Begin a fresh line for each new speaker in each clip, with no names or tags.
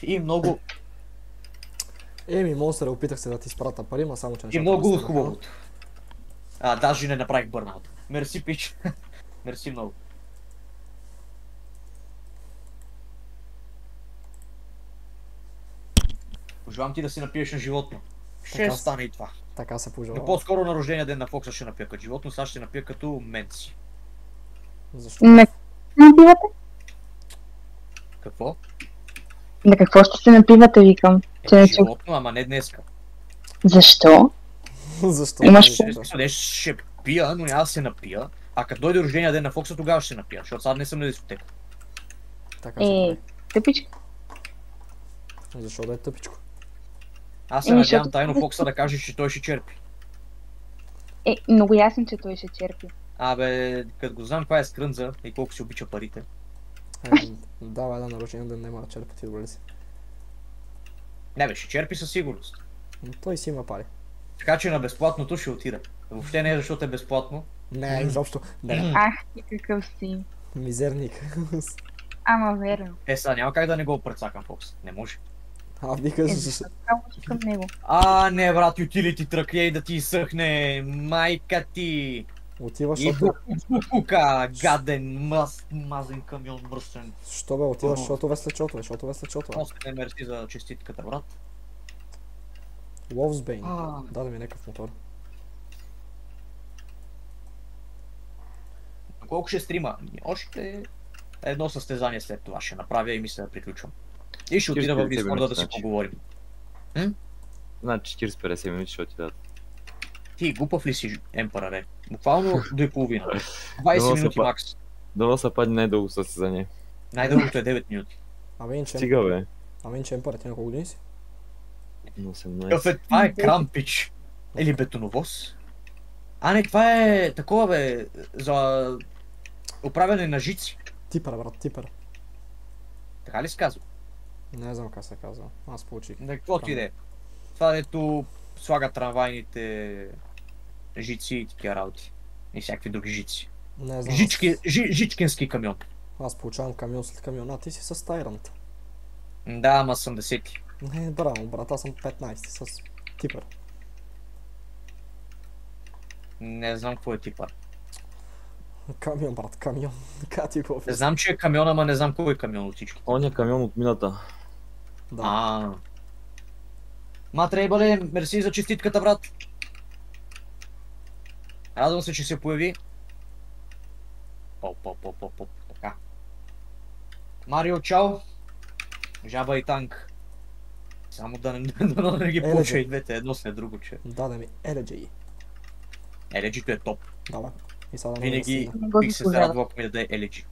и много...
Еми, монстър, опитах се да ти изпрата пари, ма само че
И
нещата
много
не
от
станаха.
хубавото. Даже не направих бърнаут. Мерси, пич. Мерси много. Пожелавам ти да си напиеш на животно. Ще
Така
стане и това.
Така се
Но
пожелава.
по-скоро на рождения ден на Фокса ще напия като животно, сега ще напия като менци.
Защо?
На напивате?
Какво?
На какво ще се напивате, викам? Че не чух.
Животно, ама не днеска.
Защо?
Защо?
Имаш
Ще пия, но няма да се напия. А като дойде рождения ден на Фокса, тогава ще се напия, защото сега не съм на дискотека.
Така се прави.
Тъпичка.
Защо да е тъпичко?
Аз се
Еми,
надявам
защото-
тайно Фокса да каже, че той ще черпи.
Много ясно, че той ще черпи.
Абе, като го знам каква е скрънза и колко си обича парите.
Давай да нарушение да няма да черпа, ти добре ли си?
Не бе, ще черпи със сигурност.
Но той си има пари.
Така че на безплатното ще отида. Въобще не е защото е безплатно.
Не, изобщо. Не,
Ах, ти какъв си.
мизерник.
Ама верно.
Сега няма как да не го прецакам Фокс. Не може.
Викаш,
Право си към него.
Не, брат, ютилити трък, ей да ти изсъхне, майка ти.
отиваш,
И
защото...
бука, гаден, мазен камион мръсен.
Що бе, отиваш, защото весле чотове, защото весле чотове.
Още не мерси за честитката, брат.
Wolfsbane.
А.
Даде ми някакъв мотор.
Колко ще стрима? Още едно състезание след това ще направя и мисля да приключвам. И ще отида в
40
Дискорда да си
минути,
поговорим.
Значи 40-50 минути ще отидат.
Ти глупав ли си, Емпараре? Буквално до и половина. 20
Дано
минути
се
макс.
Дано се падне най-дълго състезание.
Най-дългото е 9 минути.
Стига бе.
Емпара, ти на колко години си?
На 18.
Това е крампич. Или бетоновоз. Не, това е такова бе, за управяне на жици.
Типър, брат, типър.
Така ли се казва?
Не знам как се казва. Аз получих.
На каквото и да е. Това дето слага трамвайните жици и такива работи. И всякакви други жици.
Не знам.
Жичкински камион.
Аз получавам камион след камион, а ти си с Тайрант.
Да, ама съм 10.
Не, браво, брат, аз съм 15 с типър.
Не знам какво е типа.
Камион, брат, камион. Как ти го
Не знам, че е камион, ама не знам кой е камион от всички.
Он е камион от мината.
Да.
Матре, бъде, мерси за честитката, брат. Радвам се, че се появи. Така. Марио, чао. Жаба и танк. Само да не ги получа и двете, едно след друго, че.
Даде ми LG.
LG-то е топ.
Да, и сега да
Винаги
го
бих се
заслужава.
зарадвал, ако ми даде LG.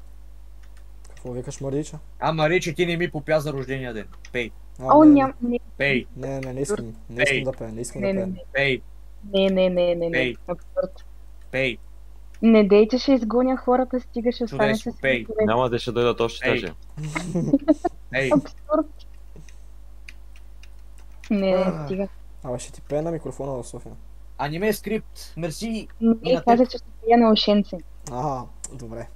Какво викаш, Марича?
Мариче, ти не ми попя за рождения ден. Пей.
Ням.
Пей.
Не искам. Не искам да пея, не искам да пея.
Пей.
Не.
Пей.
Абсурд.
Пей.
Не дейте, ще изгоня хората, стига ще остане
Чудесно,
с
пей.
човек.
Няма да ще дойдат още
Ей.
даже.
Ей.
Абсурд. Не, стига.
Абе, ще ти пея на микрофона в София.
Аниме скрипт. Мерси.
Не каза, че ще пия на ушенци.
Добре.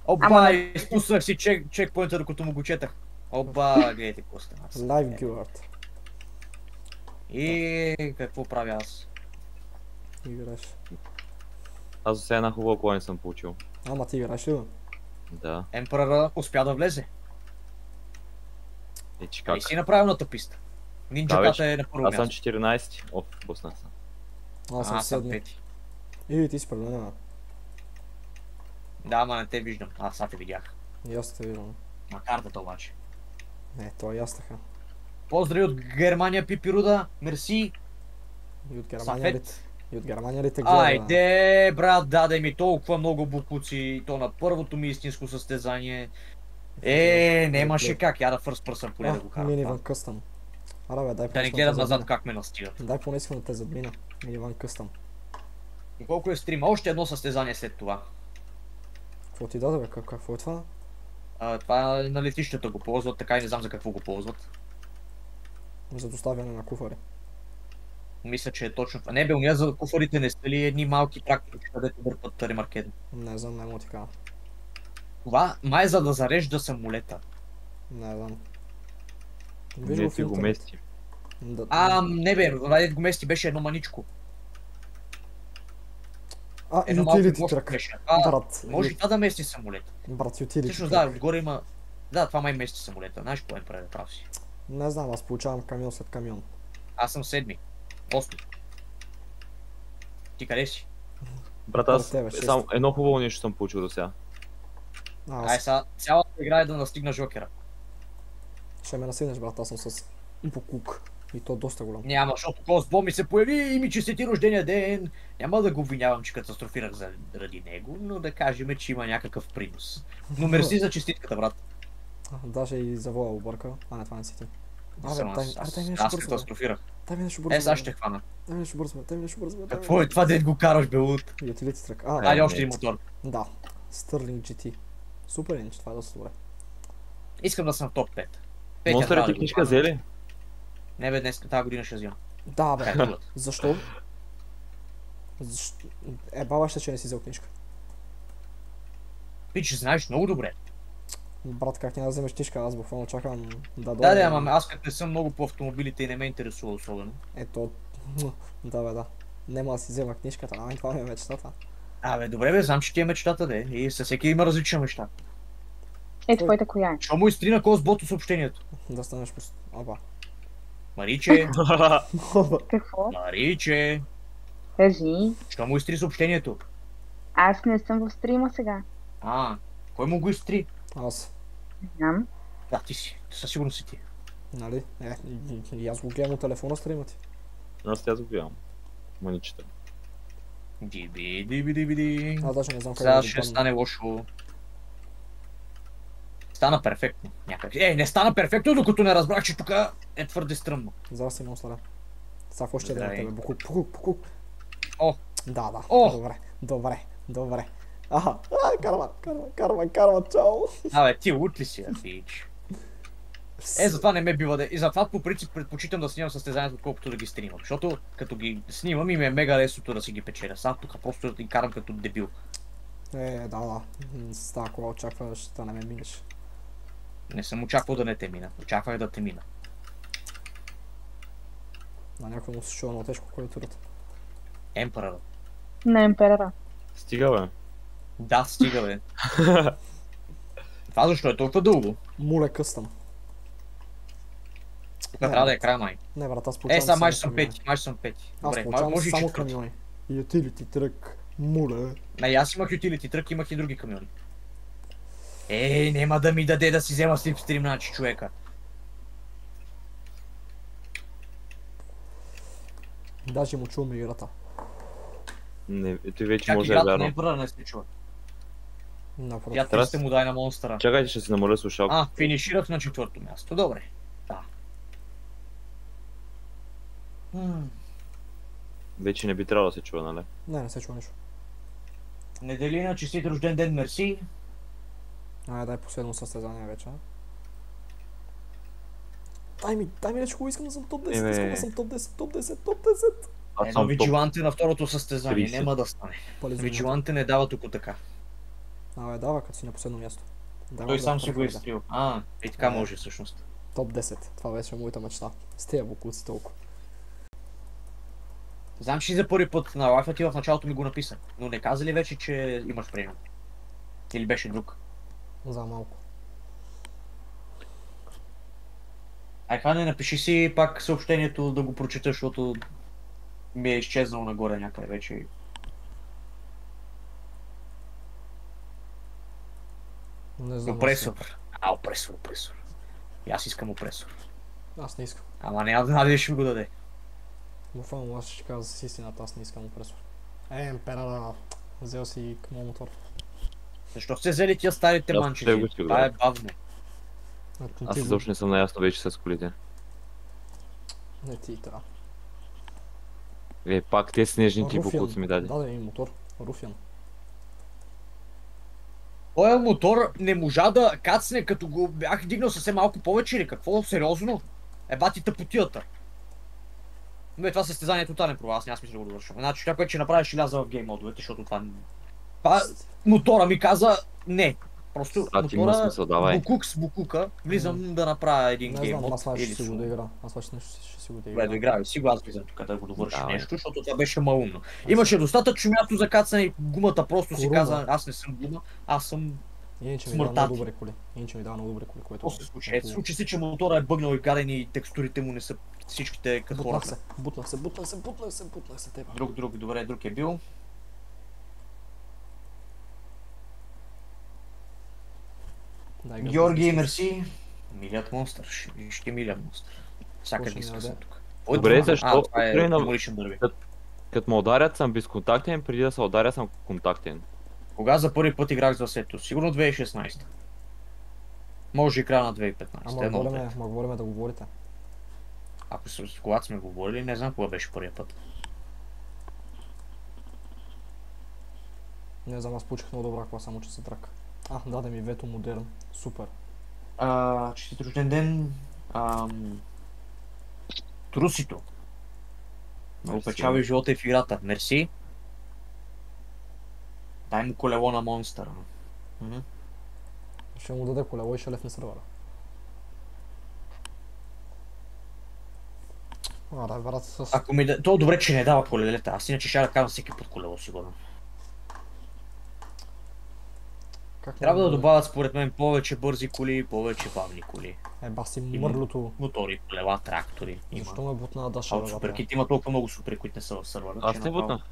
Оба, изпуснах си чекпоинта, докато му го четах. Оба, гледайте какво стана.
Live Guard.
И какво правя аз?
Играш.
Аз до сега една хубава кола не съм получил.
Ама ти играш ли?
Да.
Емперора успя да влезе.
Че
И
как?
си на правилната писта. Нинджатата е на първо
Аз съм
място.
14. Боснах съм.
Аз съм
Аз съм
седми.
пети.
Ти си проблема.
Да, ама не те виждам. Аз сега те видях.
И аз те виждам.
На картата обаче.
Не, това и аз така.
Поздрави от Германия, Пипируда. Мерси.
И от Германия ли?
Сафет.
И от Германия ли те гледа?
Айде, брат, даде ми толкова много букуци. То на първото ми истинско състезание. Нямаше как. Я да фърст пърсъм поне да го карам.
Миниван къстъм. Аре бе, дай
Да не
поне
гледам
да те
назад
задмина.
как ме настигат.
Дай поне искам да те задмина. Миниван къстъм.
И колко е стрима? Още едно състезание след това.
Какво ти даде бе? Какво е това?
Това на летището го ползват, така и не знам за какво го ползват.
За доставяне на куфари.
Мисля, че е точно това. Не бе, уния за куфарите не са ли едни малки трактори, където дърпат ремаркет?
Не знам, не мога ти кажа.
Това май за да зарежда самолета.
Не знам. Виж
Не
го в
ти го
интернет.
мести.
Не бе, Владет го мести, беше едно маничко. Едно малко
utility
мощно
трък.
беше.
Брат,
Може и това да мести самолет.
брат, utility
Всъщност
трък.
да, отгоре има... Да, това май мести самолета. Знаеш какво е прави, прав си.
Не знам, аз получавам камион след камион.
Аз съм седми. Осми. Ти къде си?
Брат, аз
Според тебе,
само едно хубаво нещо съм получил до сега.
Аз
Сега цялата игра е да настигна Жокера.
ще ме насигнеш, брат, аз съм с Ипокук. И то доста голям.
Няма, защото Косбо ми се появи и ми честити рождения ден. Няма да го обвинявам, че катастрофирах заради него, но да кажем, че има някакъв принос. Но мерси за честитката, брат.
Даже и завоя обърка. Не, това не си ти.
Аз катастрофирах.
Дай ми нещо бързо.
Сега ще хвана.
Дай ми нещо бързо, дай ми нещо бързо.
Какво е това, дед го караш, бе, луд?
Utility трък.
Айде още един мотор.
Да. Sterling GT. Супер, иначе това е доста добре.
Искам да съм в топ 5.
Монстър ти книжка взели?
Не бе, днес тази година ще взимам.
Да, бе.
Е, другата.
Защо? Баба ще, че не си взел книжка.
Пич, знаеш много добре.
Брат, как няма да вземеш книжка, аз буквално чакам да
Да, ама аз като не съм много по автомобилите и не ме интересува особено.
Ето, да бе, да. Нема да си взема книжката, ами това ми е мечтата.
Абе, добре бе, знам, че ти е мечтата, де. И със всеки има различна мечта.
Твоята коя е?
Що му изтрина Косбото съобщението?
Да станеш просто... Оба.
Мариче,
Оба.
Какво?
Мариче,
Кажи.
що му изтри съобщението?
Аз не съм в стрима сега.
Кой му го изтри?
Аз.
Не знам.
Да, ти си. Със сигурност си ти.
Нали? И аз го гледам от телефона стрима ти.
Аз тя забивам. Маничета.
Диби.
Аз даже не знам как
Сега
да
ще
го
стане лошо. Стана перфектно. Някак. Не стана перфектно, докато не разбрах, че тук е твърде стръмно.
Здрасти, монстъра. Сега какво ще да на
Здравей.
тебе? Букук.
О!
Да.
О!
Добре. Аха, карма, чао.
Абе, ти лут ли си, Афич? Затова не ме бива да... И затова по принцип предпочитам да снимам състезанието, отколкото да ги стримам. Защото като ги снимам и ми е мега лесното да си ги печеля. Сега тук просто да ги карам като дебил.
Да. С тази кола очакваш да не ме минеш.
Не съм очаквал да не те мина. Очаквах да те мина.
На някой му се чува много тежко клавиатурата.
Емперър.
На Емперера.
Стига, бе.
Да, стига, бе. Това защо е толкова дълго?
Муле къстъм.
Тук трябва да е край май.
Не, брат, аз получавам
Сега май
само
ще съм
камиони.
пети. Май ще съм пети.
Аз
Добре,
получавам
може и
само
четвърти.
камиони. Utility трък, муле.
Не, аз имах utility трък, имах и други камиони. Нема да ми даде да си взема слипстрим, значи човека.
Даже му чувам играта.
Не, ти вече
Как
може да е
играта на
вярно.
Емперър не се чува.
Напротив.
Я
Трябва
300 му дай на монстъра.
Чакайте, ще си намаля слушалка.
Финиширах на четвърто място. Добре. Да.
Вече не би трябвало да се чува, нали?
Не се чува нищо.
Неделина, честит рожден ден, мерси.
Дай последно състезание вече. Дай ми нещо, искам да съм топ 10, искам да съм топ 10.
Аз
Едно
съм топ.
Виджиланте на второто състезание,
30.
няма да стане.
Пализм.
Виджиланте не дава тук така.
Дава, като си на последно място.
Той сам си го е изтрил. И така може всъщност.
Топ 10. Това беше моята мечта. С тези букуци толкова.
Знам, че за първи път на лайфа ти в началото ми го написа, но не каза ли вече, че имаш премиум? Или беше друг?
За малко.
Хайде, напиши си пак съобщението да го прочета, защото ми е изчезнало нагоре някъде вече.
Не знам.
Опресор. Опресор. И аз искам опресор.
Аз не искам.
Ама не ще ми го даде.
Буквално аз ще кажа с истината, аз не искам опресор. Емперара. Взел си моят мотор.
Защо сте взели тия старите
Аз
манчи?
ще го си го
Това е
дам.
бавно.
Аз изобщо не съм наясно вече с колите.
Не ти трябва.
Пак те снежните
Руфиан.
букуци ми даде.
Даде ми мотор. Руфиан.
Този мотор не можа да кацне, като го бях дигнал съвсем малко повече или какво? Сериозно? Бати тъпотията. Това състезание е тотален провал, аз няма смисъл да го довършвам. Значи това, което ще направя, ще ляза в гейм модовете, защото това... Мотора ми каза не. Просто
Брат, има
мотора
смисъл, давай.
букук с букука, влизам да направя един
Не знам,
гейм
ама
мод
аз това ще
или
си го
сум.
доигра. Аз това ще си го
Добре,
доигра.
доигравай си го, аз влизам тук да го довърши
Давай.
нещо, защото това беше малумно. Имаше достатъчно място за кацане и гумата просто си
Корума.
каза, аз не съм гума, аз съм...
Иначе ми дава
Смъртта
много
ти.
добре коли. Иначе ми дава много добре коли, което...
Какво се случи?
е
Е,
хубаво.
случи се, че мотора е бъгнал и гаден и текстурите му не са всичките като
Бутнах
хората.
се, бутнах се, бутнах се, бутнах се, бутнах се, теба.
Добре, друг е бил.
Дай го,
Георги,
да
мерси. Милият монстър, ще милия монстър. Всяка
Какво
ги
ще ми
скъсам
даде?
тук.
Добре, защо?
Това е
Добре,
демолишен дърви.
Като ме ударят съм безконтактен, преди да се ударя съм контактен.
Кога за първи път играх за сето? Сигурно 2016. Може и края на 2015.
Ама
Едно от
говориме,
двете.
ма говориме да говорите.
Когато сме говорили, не знам кога беше първият път.
Не знам, аз получих много добра кола, само че се трак. Даде ми вето модерн. Супер.
Честит рожден ден. Трусито. Много
Мерси.
печали живота и в играта. Мерси. Дай му колело на монстъра.
Ще му даде колело и ще лефне сървъра. Да, брат, с...
Ако ми да... То добре, че не дава колелета. Аз иначе ще да карам всеки път колело, сигурно.
Как
Трябва
мога
да добавят според мен повече бързи коли, повече бавни коли.
Баси
Има.
мърлото.
Мотори, колела, трактори. Има.
Защо ме бутна Даша,
А
бе,
от
бате?
суперките има толкова много супери, които не са в сървъра.
Аз
че
не
направо-
бутна.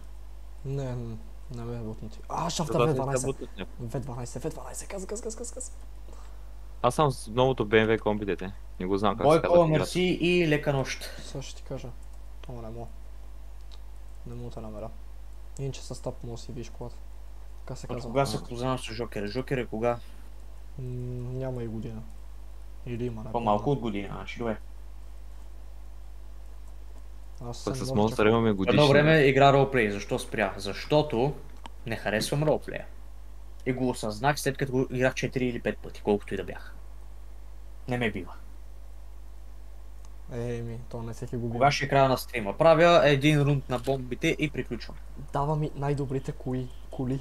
Не ме бутнати. Шафта
Аз не
V12.
те бутнах.
V12, газ.
Аз съм с новото BMW комби, дете. Не го знам как се казва.
Бойко,
в играта.
мерси и лека нощ.
Сега ще ти кажа. Ама не мога. Не мога да намеря. Иначе с таб мога да си видиш колата. Как се
От
казва?
кога се познавам с Жокера? Жокер е кога?
Няма и година. Или има, не
По-малко от година, значи добре.
Аз
Пък
съм
с
нов
Монстър
човек.
имаме
В
годишни.
едно време игра ролплей. Защо спрях? Защото не харесвам ролплея. И го осъзнах след като го играх 4 или 5 пъти, колкото и да бях. Не ме бива.
То не всеки го бива.
Кога ще е края на стрима? Правя един рунд на бомбите и приключвам.
Дава ми най-добрите коли.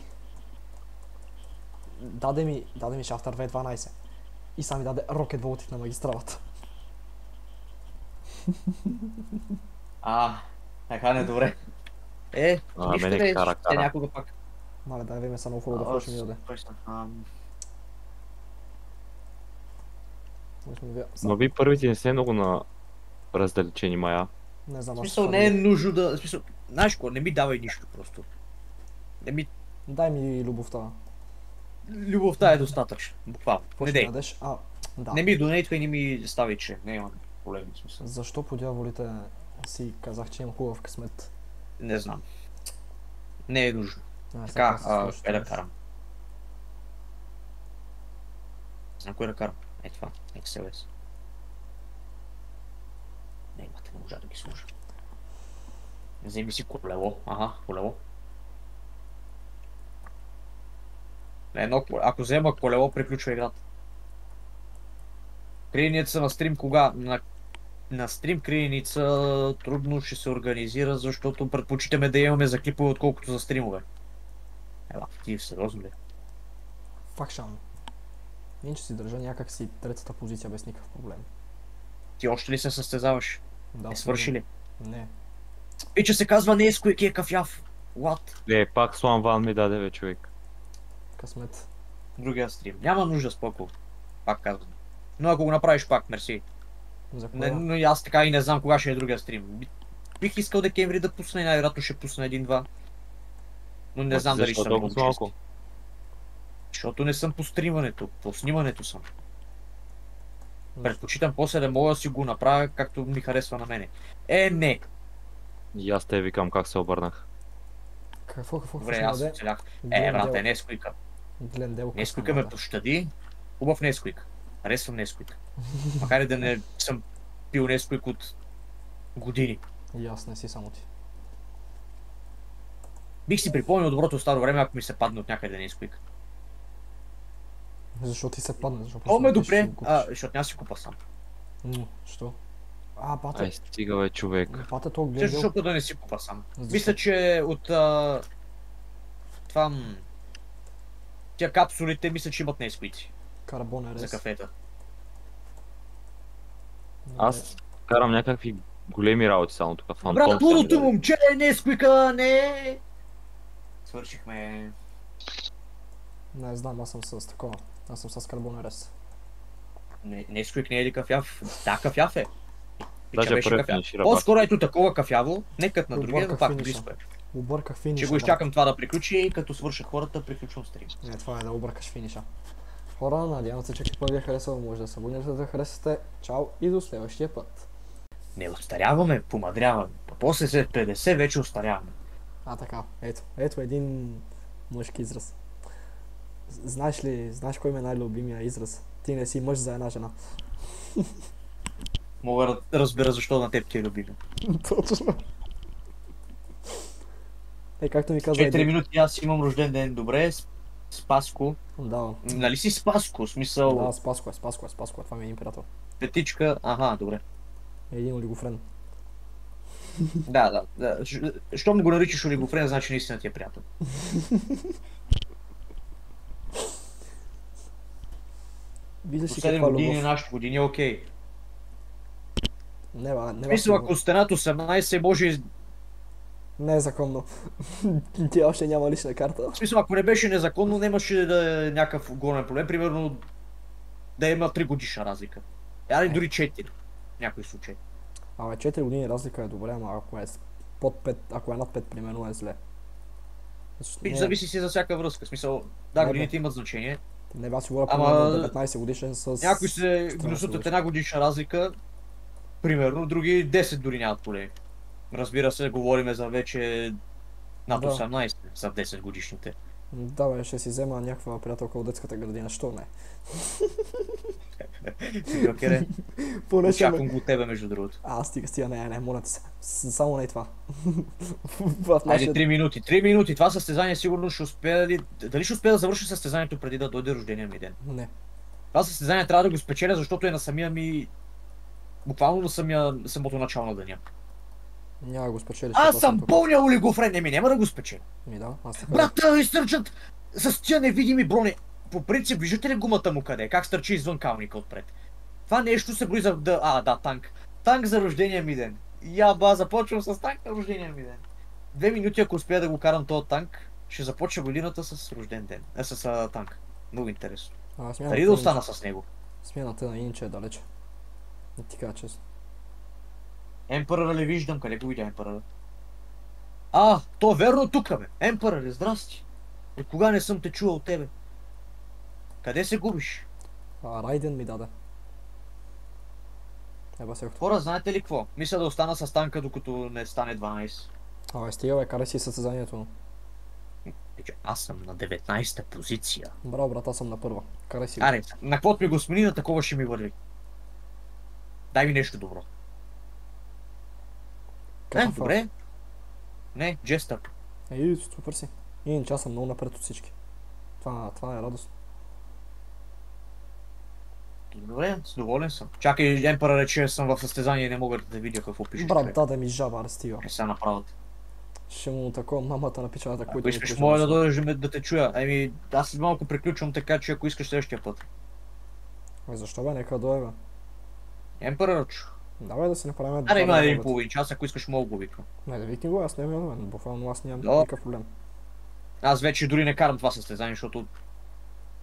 Даде ми шафтър V12. И сами даде Rocket Voltic на магистралата.
Така не добре. Нищо
мене
не
кара.
ще някога пак.
Мале, дай ви ме са много да флеш ми даде.
Но ви първите не сте много на раздалечени мая.
Не знам,
В
аз
смисъл не е нужно да... В смисъл, знаеш какво, не ми давай нищо просто. Не ми...
Дай ми любовта.
Любовта е достатъчна, буквално.
Какво
Не
ще ми
дей.
дадеш? Да.
Не ми донейтва и не ми стави, че не имам големи смисъл.
Защо по дяволите си казах, че имам хубав късмет?
Не знам. Не е нужно.
Сега
Така,
се случи
е да
това.
карам. Знам кое да карам. Е това, XLS. Не имате, не можа да ги служа. Вземи си колело. Колело. Ако взема колело, приключва играта. Криеница на стрим кога? На стрим криеница трудно ще се организира, защото предпочитаме да имаме за клипове, отколкото за стримове. Ти сериозно ли?
Факшан. Иначе си държа някак си третата позиция без никакъв проблем.
Ти още ли се състезаваш?
Да,
Не свърши ли?
Не.
Пича се казва Nesquik е кафяв. What?
Пак Слан Ван ми даде, бе, човек.
Късмет.
Другия стрим. Няма нужда споко. Пак казвам. Но ако го направиш пак, мерси.
За коя?
Но и аз така и не знам кога ще е другия стрим. Бих искал декември да пусна и най-вероятно ще пусна един-два. Но не знам дали ще съм много
малко.
чести. Защото не съм по стримането, по снимането съм. Предпочитам после да мога да си го направя както ми харесва на мене. Не!
И аз те викам как се обърнах.
Какво
Добре,
ще
аз
даде?
оцелях.
Глендел.
Брате, Nesquik.
Глендел.
Nesquik ме пощади. Хубав Nesquik. Харесвам Nesquik. Макар и да не съм пил Nesquik от години.
И аз не си само ти.
Бих си припомнил доброто старо време, ако ми се падне от някъде Nesquik.
Защо ти се падне? Защо
О, ме
просто
добре,
ще го купиш?
защото няма си купа сам.
Що?
Ай,
Бате.
стига, бе, човек.
Бате, то
Също
Глендел.
защото да не си купа сам.
Защо?
Мисля, че от това... Тя капсулите мисля, че имат несквици
Карбон
за
РС.
кафета.
Аз карам някакви големи работи само тук.
Брат,
Фантом сега ми
лудото
даде.
момче, несквика, не! Свършихме.
Не знам, аз съм с такова. Аз съм с карбон РС.
Несквик не е ли кафяв? Да, кафяв е.
Даже
Беше
първият
кафяв.
финишира баш.
По-скоро ето такова кафяво, не като на другия, но
Обърках
пак
финиша.
близко е.
Обърках финиша.
Ще го изчакам това да приключи и като свършат хората, приключвам стрим.
Не, това е да объркаш финиша. Хора, надявам се, че клипът ви е харесал. Може да се абонирате да харесате. Чао и до следващия път.
Не остаряваме, помадряваме. После след 50 вече остаряваме.
Така, ето един мъжки израз. Знаеш кой ми е най-любимия израз? Ти не си мъж за една жена.
Мога да разбера защо на теб ти е любим.
Точно. Както ми каза
4 минути аз имам рожден ден, добре, Спаско.
Да,
Нали си Спаско, в смисъл
да, Спаско, това ми е един приятел.
петичка, добре.
Един олигофрен.
Да. Щом го наричаш олигофрен, значи наистина ти е приятел.
Виждаш ли
Последни
каква
години,
любов?
нашите години, окей.
Не,
В смисъл, ако сте над 18, може...
Не е законно. Ти още няма лична карта.
В смисъл, ако не беше незаконно, нямаше да е някакъв огромен проблем. Примерно, да има 3 годишна разлика. Али дори 4. В някои случаи.
4 години разлика е добре, ама ако е под 5, ако е над 5, примерно, е зле.
Зависи си за всяка връзка. В смисъл, да,
Не,
годините имат значение.
Не бях си говоря
Ама-
примерно 19 годишен с...
Някои се
14
гнусат от
годишен.
една годишна разлика, примерно, други 10 дори нямат поле. Разбира се, говориме за вече над
Да.
18 за 10 годишните.
Да, бе, ще си взема някаква приятелка от детската градина, що не?
Йокере,
Поне ще ме...
очаквам го от тебе, между другото.
Стига, не, моля ти се. Само не и това. В
Айде
нашия...
3 минути, 3 минути, това състезание сигурно ще успея дали ще успея да завърша състезанието преди да дойде рождения ми ден.
Не.
Това състезание трябва да го спечеля, защото е на самия ми... Буквално на самото начало на деня.
Няма да го спечелиш.
Аз
защото
съм
тук.
пълния олигофрен, няма да го спечеля.
Да, аз така.
Брат, да изтърчат с тия невидими брони. По принцип, виждате ли гумата му къде? Как стърчи извън калника отпред? Това нещо се брои за... танк. Танк за рождения ми ден. Започвам с танк на рождения ми ден. 2 минути, ако успея да го карам този танк, ще започна годината с рожден ден. С танк. Много интересно. Дали да остана с него?
Смяната на Инче е далече. Не ти кажа честно.
Емпъръра ли виждам? Къде го видя Емпъръра? То е верно тук, бе. Емпърър, здрасти. От кога не съм те чувал от тебе? Къде се губиш?
Райден ми даде. Еба се охто.
Хора, знаете ли какво? Мисля да остана с танка, докато не стане 12.
Стига, бе, карай си състезанието.
Аз съм на 19-та позиция.
Браво, брат, аз съм на първа. Карай си го.
Аре, на каквото ми го смени, на такова ще ми върви. Дай ми нещо добро.
Какъв
Добре. Не, Джестър.
Супер си. Инче, аз съм много напред от всички. Това е радост.
Добре, доволен съм. Чакай, Емпъра рече, съм в състезание и не мога да видя какво пише.
Брат, даде ми жаба, стига.
Не са направят.
Ще му такова мамата на пичата, които...
Ако искаш, моля да дойдеш да те чуя. Аз след малко приключвам, така че ако искаш следващия път.
Защо бе, нека дойде, бе.
Емпъра чу.
Давай да си направим...
Аре, има един половин час, ако искаш, мога го викам.
Не, да викни го, аз не мога, бе. Буквално аз нямам
Да.
никакъв проблем.
Аз вече дори не карам това състезание, защото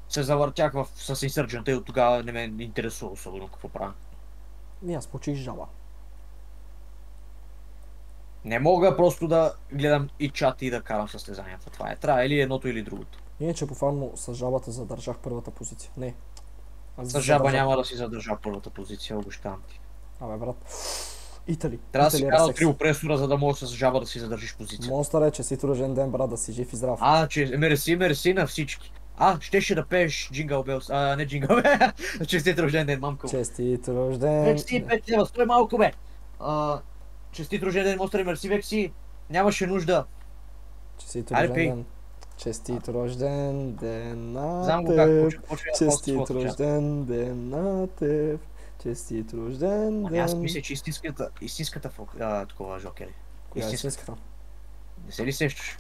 се завъртях с Insurgent и от тогава не ме интересува особено какво правя.
Аз получих жаба.
Не мога просто да гледам и чат и да карам състезанията. Това е. Трябва или едното или другото.
Иначе по-фарно с жабата задържах първата позиция. Не. Аз
С жаба
задържах-
няма да си задържа първата позиция, обещавам ти.
Абе, брат. Итали.
Трябва да си
Итали
карал
Ресекс.
3 опресора, за да можеш с жаба да си задържиш позиция.
Монстър е, че си рожден ден, брат, да си жив и здрав.
Мерси на всички. Щеше да пееш Джингъл Белс, не Джингъл, честит рожден ден, мамка.
Честит рожден.
Мерси, 5 лева, стой малко, бе. Честит рожден ден, Монстър, мерси, Векси. Нямаше нужда.
Честит
Айде,
рожден
пей.
ден. Честит рожден ден на
Знам го как
теб.
почва.
Честит рожден ден на теб. Честит рожден
Ами аз
ден.
мисля, че истинската такова жокер е.
Коя е
истинската.
истинската?
Не се ли сещаш?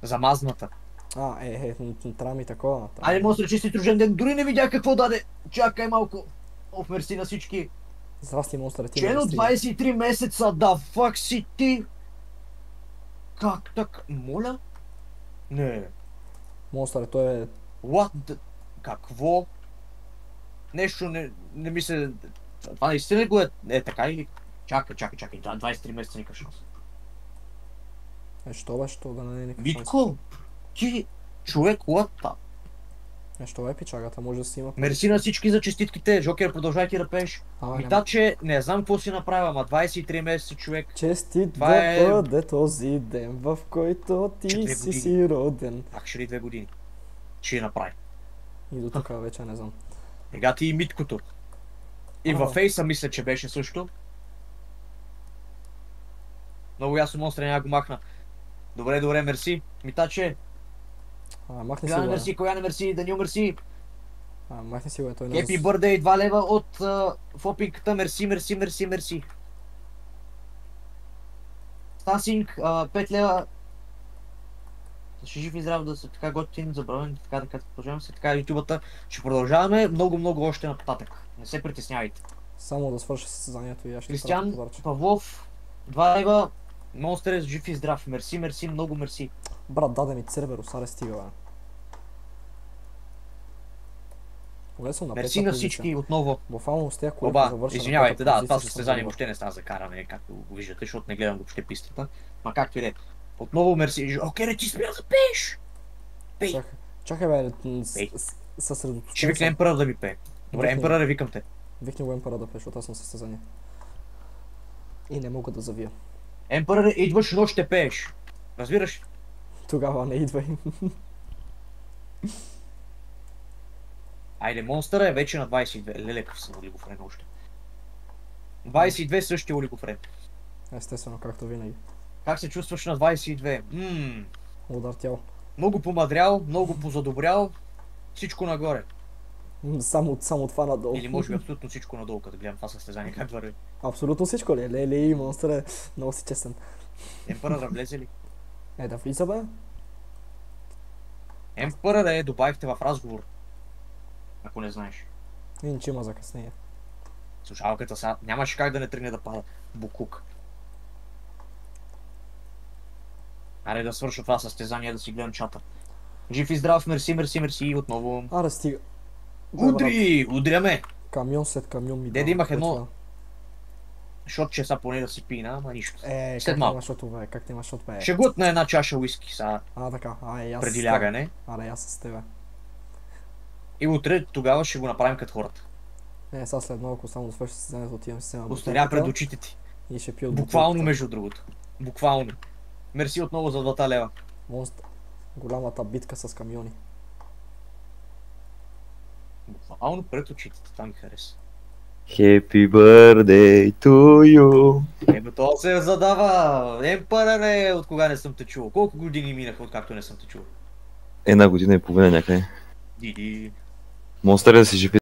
Замазната.
Трябва ми такова.
Айде, Монстре, честит рожден ден, дори не видях какво даде. Чакай малко. Оф, мерси на всички.
Здрасти, Монстре, ти
Член от 23 месеца, да фак си ти. Как така? Моля? Не.
Монстре, той е...
What the... Какво? Нещо не ми се... Това наистина ли го е така или... Чакай, 23 месеца никакъв шанс.
Що бе, що да не е никакъв шанс.
Митко, ти човек, what the...
Що бе, пичагата, може да си има...
Мерси на всички за честитките, Жокер, продължавайте да пееш. Митаче, не знам какво си направя, ама 23 месеца човек.
Честит
Това
да
е-
бъде този ден, в който ти
4
си роден.
Actually 2 години. Ще я направи.
И до тук вече не знам.
Ега ти и Миткото. И във фейса мисля, че беше също. Много ясно, Монстре, няма го махна. Добре, мерси. Митаче,
Махни си
Кояне
го,
мерси, Кояне мерси, Данил мерси.
махни си го, той не...
Happy birthday, 2 лева от фопинката, мерси. Стасинг, 5 лева. Ще жив и здрав да се така готин, забравен, така, продължаваме се така ютубата. Ще продължаваме много още нататък. Не се притеснявайте.
Само да свърша състезанието и аз ще
Кристиан
подарче.
Павлов, 2 лева. Монстер, жив и здрав. Мерси, много мерси.
Брат, даде ми Церберус, аре стига, бе. Поглед съм на
Мерси
пета
на
позиция.
всички отново.
Буквално с тях, които
Оба,
завърша на
извинявайте,
пета
да,
позиция,
това
ще съм
състезание
добър.
въобще не става за каране, както го виждате, защото не гледам въобще пистата. Ма както и да е. Отново мерси. Окей, ти спря да пееш! Пей!
Чакай, бе,
Ей.
съсредоточен
Ще викне
съм.
Емперър да ми пее. Добре,
Викни.
Емперър, викам те.
Викни го Емпера да пее, защото аз съм в състезание. И не мога да завия.
Емперър, идваш, но ще пееш. Разбираш?
Тогава не идвай.
Айде, Монстър е вече на 22. Леле, какъв съм олигофрен още. 22 същия олигофрен.
Естествено, както винаги.
Как се чувстваш на 22?
Удар тяло.
Много помадрял, много позадобрял. Всичко нагоре.
Само това надолу.
Или може би абсолютно всичко надолу, като гледам това състезание, как върви.
Абсолютно всичко ли? Леле, Монстър е много си честен.
Емперър влезе ли?
Да влиза, бе.
Емперър добавихте в разговор. Ако не знаеш.
Иначе има закъснение.
Слушалката сега нямаше как да не тръгне да пада. Букук. Аре да свърша това състезание, да си гледам чата. Жив и здрав, мерси и отново.
Аре, стига.
Удряме!
Камион след камион ми
Де да
дава,
имах
кой
едно-
това?
Шот че са поне да си пина, ама нищо.
Как
След малко.
няма шот, бе? Как няма шот, бе?
Ще глътна една чаша уиски сега
Така. Аз
преди
с теб.
лягане.
Аз с тебе.
И утре тогава ще го направим като хората.
Сега след малко само да свърши състезанието, отивам си взема
Остаря пред
бутилката
очите ти.
и ще пия от
Буквално
бутилката.
между другото. Буквално. Мерси отново за 2 лева.
Монстър. Голямата битка с камиони.
Буквално пред очите ти, това ми хареса.
Happy birthday to you.
То се задава. Емперър, от кога не съм те чувал? Колко години минаха, откакто не съм те чувал?
1 година и половина някъде.
Диди.
Монстър да си жив